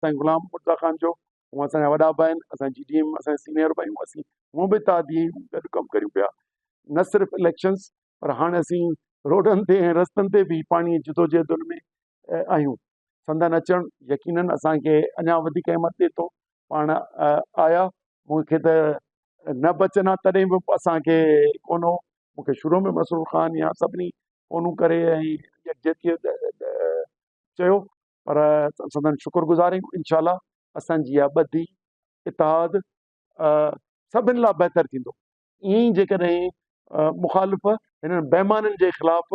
साईं गुलाम मुर्ज़ा ख़ान जो, हूअं असांजा वॾा भाउ आहिनि, असां GDM असांजा सीनियर भाई हुआसीं, हूअं बि इत्तेहादी गॾु कमु करियूं पिया। न सिर्फ़ु इलेक्शन्स पर हाणे असीं रोडनि ते ऐं रस्तनि ते बि पाणी जिदोजहदुनि में आहियूं। संदन अचणु यकीननि असांखे अञा वधीक हिमत ॾिए थो। पाण आया, मूंखे त न बचन आहे तॾहिं बि असांखे कोन हो, मूंखे शुरू में मसरूर ख़ान या सभिनी फ़ोनूं करे ऐं यकजहतीअ चयो, पर संदन शुक्रगुज़ार आहियूं। इनशाला असांजी इहा ॿधी इतिहाद सभिनि लाइ बहितर थींदो। ईअं ई जेकॾहिं मुखालिफ़ हिननि बेईमाननि जे ख़िलाफ़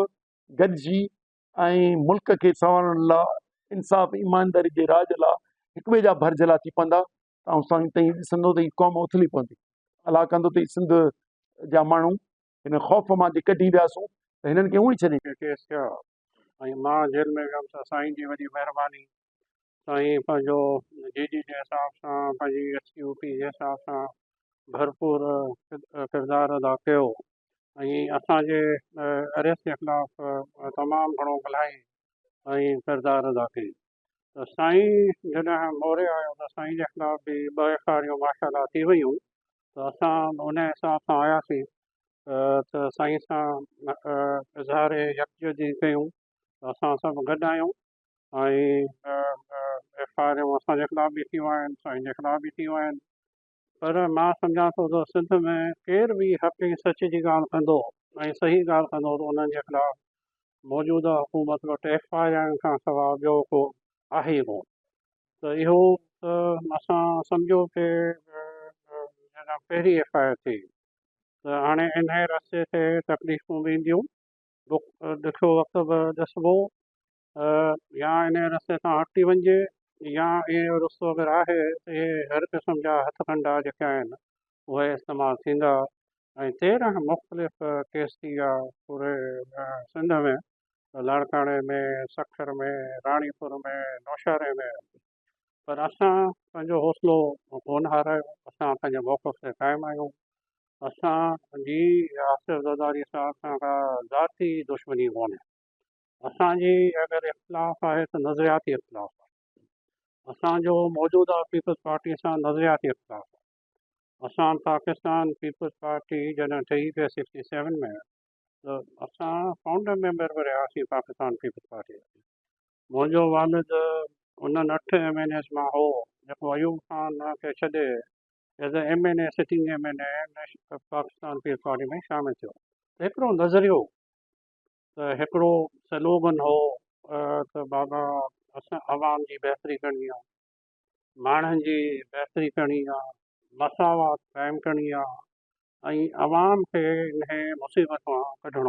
गॾिजी ऐं मुल्क खे संवारण लाइ, इंसाफ़ ईमानदारी जे राज लाइ हिक ॿिए जा भरजला थी पवंदा, त ऐं साईं ताईं ॾिसंदो त हीअ क़ौम उथली पवंदी। अलाह कंदो त सिंध जा माण्हू हिन ख़ौफ़ मां जे कढी वियासीं त हिननि खे उहो ई छॾे केस कया ऐं मां जेल में वियुमि त साईं जी वॾी महिरबानी, साईं पंहिंजो DG जे हिसाब सां, पंहिंजी SUP जे हिसाब सां भरपूर किरदारु अदा कयो ऐं असांजे अरेस्ट जे ख़िलाफ़ तमामु घणो ॻाल्हाई ऐं किरदारु अदा कई। त साईं जॾहिं मोरे आयो त साईं जे ख़िलाफ़ बि 2 FIRूं माशाल्लाह थी वियूं, त असां उन हिसाब सां आयासीं त साईं सां इज़हार यकजहती कयूं, असां सभु गॾु आहियूं ऐं FIRूं असांजे ख़िलाफ़ बि थियूं आहिनि, साईं जे ख़िलाफ़ बि थियूं आहिनि। पर मां सम्झां थो त सिंध में केर बि हक़ ऐं सच जी ॻाल्हि कंदो ऐं सही ॻाल्हि कंदो त उन्हनि जे ख़िलाफ़ मौजूदा हुकूमत वटि FIR खां सवाइ ॿियो को आहे ई कोन। त इहो असां सम्झो कि पहिरीं FIR थी, त हाणे इन रस्ते ते तकलीफ़ूं बि ईंदियूं, ॾुखियो वक़्तु बि ॾिसबो, या इन रस्ते तां हटी वञिजे, या इहो रस्तो अगरि आहे त इहे हर क़िस्म जा हथकंडा जेके आहिनि उहे इस्तेमालु थींदा। ऐं 13 मुख़्तलिफ़ केस थी विया पूरे सिंध में, लाड़काणे में, सखर में, राणीपुर में, नौशहरे में। पर असां पंहिंजो हौसलो कोन हारायो, असां पंहिंजे मौक़िफ़ ते क़ाइमु आहियूं। असांजी आसिफ़ ज़रदारी साहब सां का ज़ाती दुश्मनी कोन्हे, असांजी अगरि इख़्तिलाफ़ आहे त नज़रियाती इख़्तिलाफ़ आहे। असांजो मौजूदा पीपल्स पार्टी सां नज़रियाती इख़्तिलाफ़ आहे। असां पाकिस्तान पीपल्स पार्टी जॾहिं ठही पिए 67 में, त असां फाउंडर मेंबर बि रहियासीं पाकिस्तान पीपल्स पार्टी। मुंहिंजो वालिद उन्हनि 8 MNAs मां हो जेको अयूब ख़ान खे छॾे as a MNA sitting MNA Pakistan Peoples Party में शामिलु थियो। त हिकिड़ो नज़रियो, त हिकिड़ो स्लोगन हो त बाबा असां आवाम जी बहितरी करणी आहे, माण्हुनि जी बहितरी करणी आहे, मसावत क़ाइमु करणी आहे ऐं आवाम खे इन मुसीबत मां कढणो।